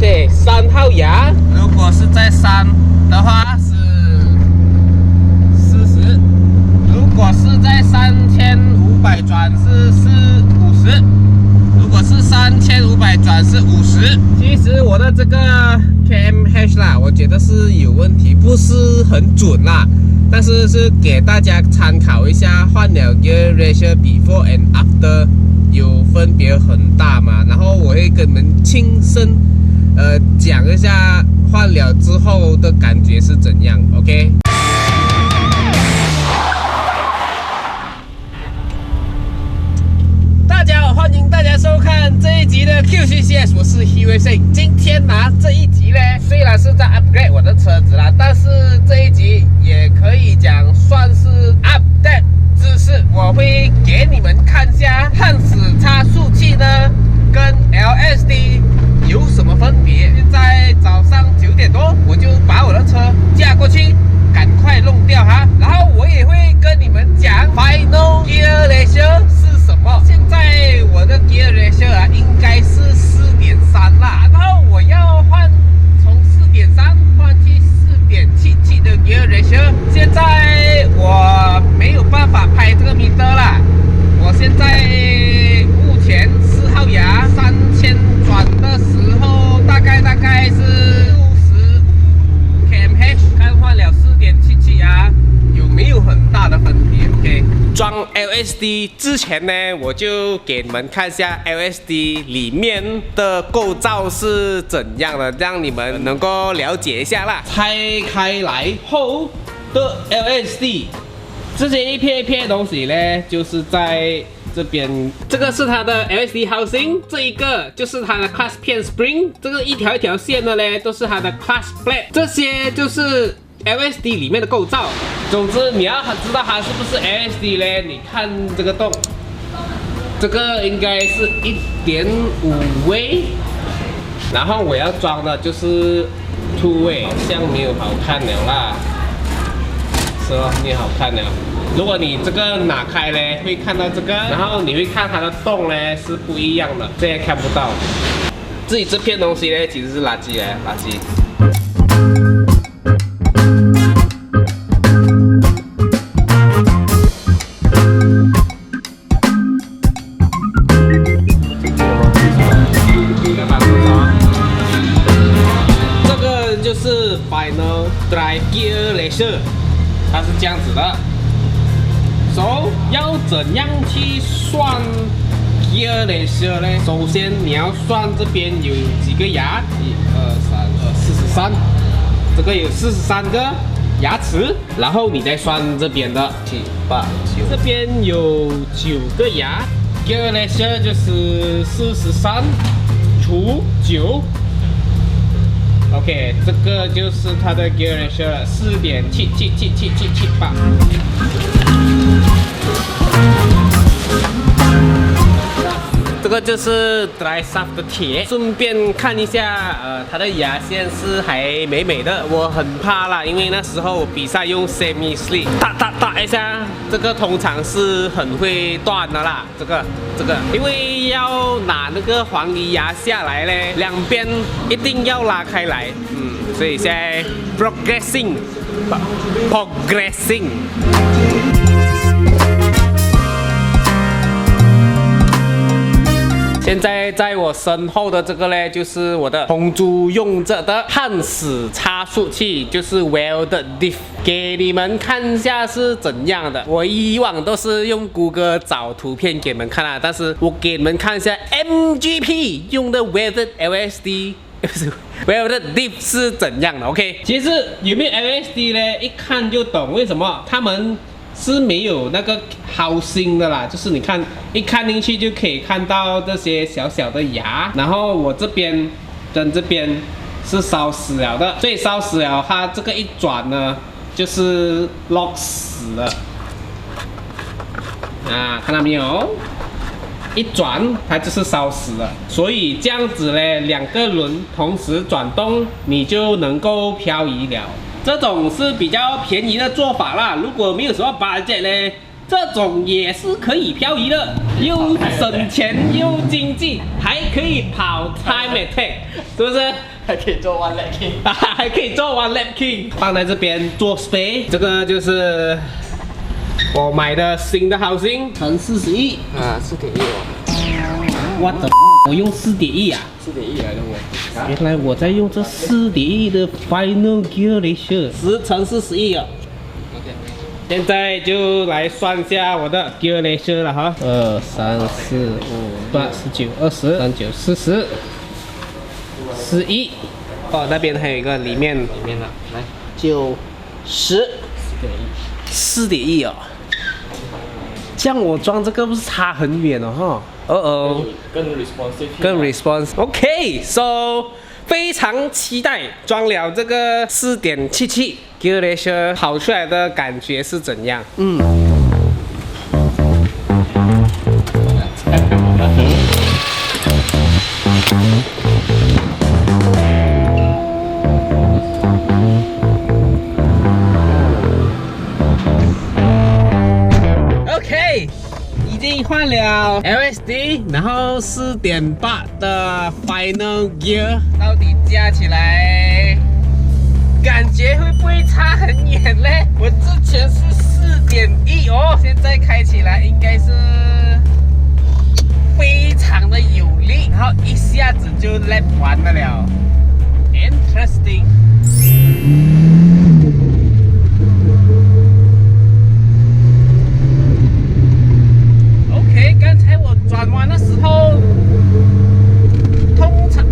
OK， 3号牙，如果是在3的话是40，如果是在3500转是50，如果是3500转是50。其实我的这个 kmh 啦，我觉得是有问题，不是很准啦。但是是给大家参考一下，换了 gear ratio before and after 有分别很大嘛。然后我会跟你们亲身讲一下换了之后的感觉是怎样 ，OK？ 大家好，欢迎大家收看这一集的 QCCS， 我是 Hiroshi。今天这一集呢，虽然是在 upgrade 我的车子啦，但是这一集也可以讲算是 update 知识。我会给你们看下焊死差速器呢跟 LSD 有什么分别。现在早上9点多，我就把我的车驾过去，赶快弄掉哈。然后我也会跟你们讲 Final Gear Ratio 是什么。现在我的 Gear Ratio 应该是 4.3 啦，然后我要从 4.3 换去 4.77 的 Gear Ratio。现在我没有办法拍这个meter啦，我现在目前4号牙3000转的时候，大概是65 kmh， 看换了 4.77 啊，有没有很大的分别 ？OK， 装 LSD 之前呢，我就给你们看一下 LSD 里面的构造是怎样的，让你们能够了解一下啦。拆开来后的 LSD， 这些一片一片的东西呢，就是在这边，这个是它的 LSD housing， 这一个就是它的 clutch 片 spring， 这个一条一条线的呢，都是它的 clutch plate， 这些就是 LSD 里面的构造。总之，你要知道它是不是 LSD 呢？你看这个洞，这个应该是1.5 位，然后我要装的就是2位，这样没有好看了啦，是哦，没有好看了。如果你这个拿开呢，会看到这个，然后你会看它的洞呢是不一样的，这些看不到。自己这片东西呢，其实是垃圾来，垃圾。这个就是 Final Drive Gear Ratio， 它是这样子的。要怎样去算 Gear Ratio 呢？首先你要算这边有几个牙，1、2、3、43，这个有43个牙齿，然后你再算这边的7、8、9，这边有9个牙 ，Gear Ratio 就是43除9。OK， 这个就是它的 Gear Ratio 了，4.7777778。这个就是 dry shaft 的铁，顺便看一下，它的牙线是还美美的。我很怕啦，因为那时候我比赛用 semi slip， 哒一下，这个通常是很会断的啦。这个，因为要拿那个黄梨牙下来嘞，两边一定要拉开来，所以现在 progressing。现在在我身后的这个呢，就是我的红猪用着的焊死差速器，就是 welded diff， 给你们看一下是怎样的。我以往都是用谷歌找图片给你们看啊，但是我给你们看一下 MGP 用的 welded LSD。welded diff 是怎样的 ？OK， 其实有没有 LSD 呢？一看就懂为什么他们是没有那个housing的啦，就是你看一看进去就可以看到这些小小的牙，然后我这边跟这边是烧死了的，所以烧死了它这个一转呢，就是 lock 死了啊，看到没有？一转它就是烧死了，所以这样子呢，两个轮同时转动，你就能够漂移了。这种是比较便宜的做法啦，如果没有什么budget呢，这种也是可以漂移的，又省钱又经济，还可以跑 time attack， 是不是？还可以做 one leg king， 还可以做 one lap king， 放在这边做 spray。这个就是我买的新的housing，乘41啊，4.1哦。我的，我用4.1啊4.1来的我。原来我在用这4.1的 final gear ratio， 10乘41啊。OK。现在就来算一下我的 gear ratio 了哈，2、3、4、5、8、19、20、39、40、11。哦，那边还有一个里面的来就4.1哦。这样我装这个不是差很远哦哈。更 response。OK，so 非常期待装了这个4.77 gear ratio 跑出来的感觉是怎样？OK， 已经换了 LSD， 然后4.8的 Final Gear， 到底加起来感觉会不会差很远嘞？我之前是4.1哦，现在开起来应该是非常的有力，然后一下子就 lap 完了。Interesting。OK， 刚才我转弯的时候，通常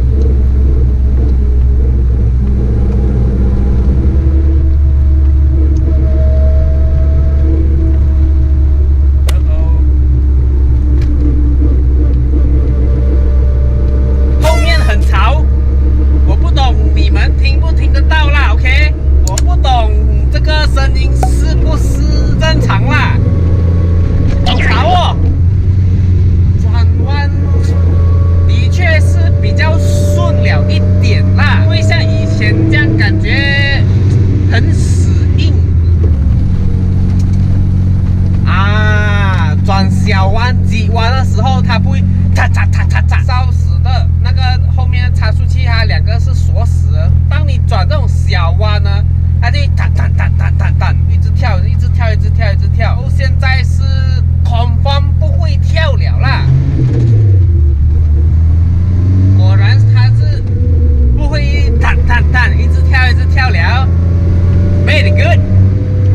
后面很吵，我不懂你们听不听得到啦 ？OK， 我不懂这个声音是不是正常啦？好吵哦！转弯的确是比较顺了一点啦，不会像以前这样感觉很死硬啊。转小弯、急弯的时候，它不会嚓嚓嚓嚓嚓烧死的。那个后面差速器它两个是锁死的。当你转这种小弯呢，它就弹弹弹弹弹弹，一直跳，一直跳，一直跳，一直跳。现在是 confirm 不会跳了啦。果然它是不会弹弹弹，一直跳，一直跳了。Very good，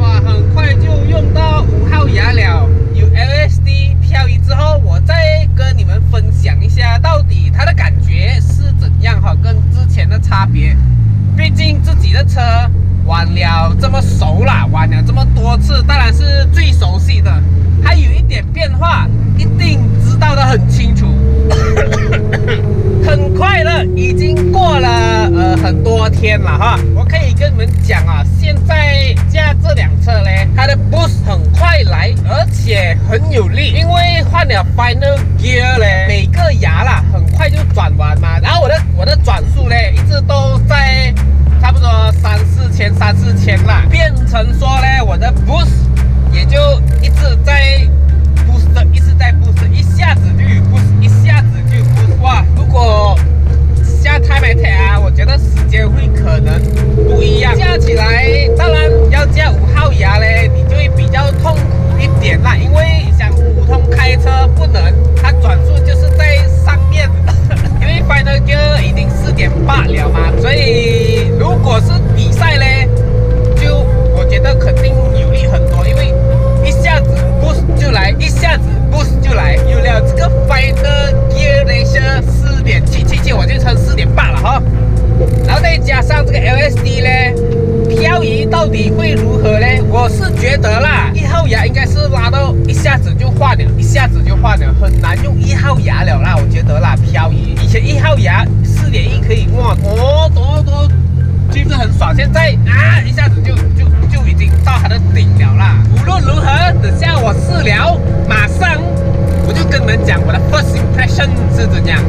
哇，很快就用到5号牙了。有 LSD 漂移之后，我再跟你们分享一下，到底它的感觉是怎样哈，跟之前的差别。毕竟自己的车玩了这么熟啦，玩了这么多次，当然是最熟悉的。还有一点变化，一定知道的很清楚。很快了，已经过了很多天了哈。我可以跟你们讲啊，现在驾这辆车嘞，它的 boost 很快来，而且很有力，因为换了 final gear 嘞，每个牙啦很快就转弯嘛。然后我的转速嘞，一直都在差不多3、4千啦，变成说嘞，我的 boost 也就一直在 boost， 一直在 boost， 一下子就有 boost， 一下子就有 boost。哇，如果下 time attack 啊，我觉得时间会可能不一样。加起来，当然要加5号牙嘞，你就会比较痛苦一点啦，因为想普通开车不能，它转速就是在上面，因为 final gear 已经4.8了嘛，所以如果是比赛嘞，就我觉得肯定有利很多，因为一下子 boost 就来，一下子 boost 就来，有了这个 final gear ratio 4.777，我就乘4.8了哈。然后再加上这个 LSD 嘞，漂移到底会如何嘞？我是觉得啦，1号牙应该是拉到一下子就换了，一下子就换了，很难用1号牙了啦，我觉得啦，漂移以前1号牙4.1可以哇多就是很爽，现在啊一下子就已经到它的顶了啦。无论如何，等下我试了，马上我就跟你们讲我的 first impression 是怎样。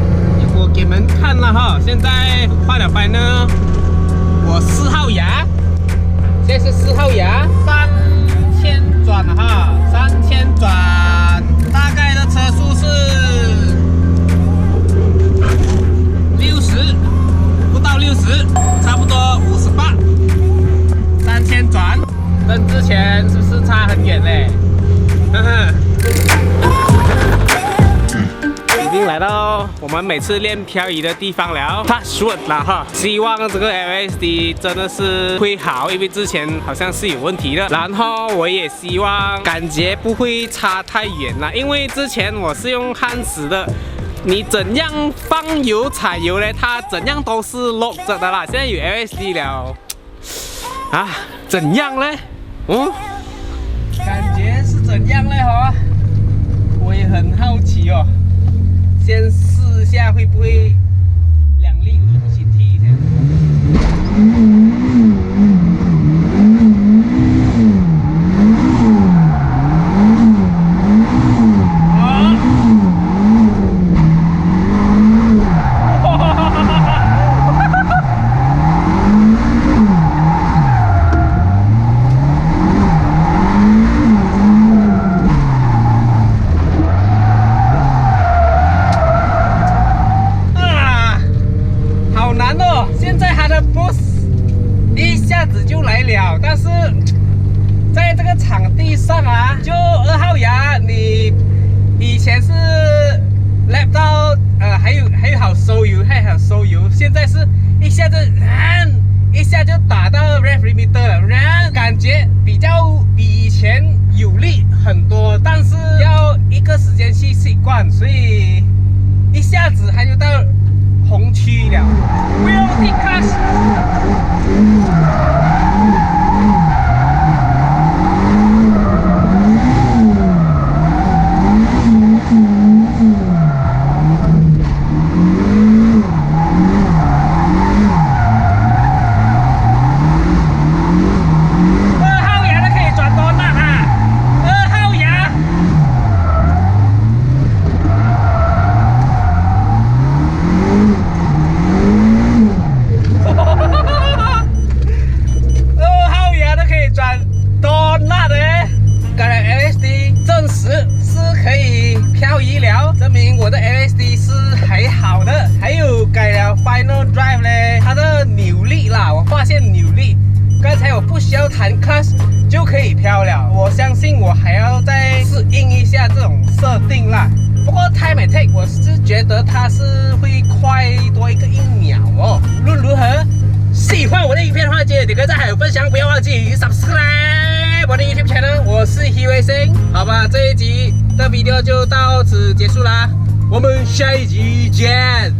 我给你们看了哈，现在换了 final， 我4号牙，现在是4号牙，3000转了哈，3000转，大概的车速是60，不到60，差不多58。3000转，跟之前是不是差很远嘞？呵呵。已经来到我们每次练漂移的地方了 ，Touch wood 啦哈！希望这个 LSD 真的是会好，因为之前好像是有问题的。然后我也希望感觉不会差太远啦，因为之前我是用焊死的，你怎样放油踩油呢？它怎样都是 lock 着的啦。现在有 LSD 了，啊，怎样呢？嗯，感觉是怎样呢？哈，我也很好奇哦。先试一下会不会2粒一起踢一下。但是在这个场地上啊，就2号牙，你以前是 lap 到还有好收油，现在是一下子一下就打到 rev limiter 了，感觉比以前有力很多，但是要一个时间去习惯，所以一下子它就到红区了。Wheel declash。证明我的 LSD 是还好的，还有改了 Final Drive 嘞，它的扭力啦，我发现扭力，刚才我不需要弹 clutch 就可以飘了，我相信我还要再适应一下这种设定啦。不过 Time Attack 我是觉得它是会快多1秒哦。无论如何，喜欢我的影片的话，记得点个赞还有分享，不要忘记 subscribe 我的 YouTube channel， 我是 Hiwei， 好吧，这一集的 video 就到此结束啦，我们下一集见。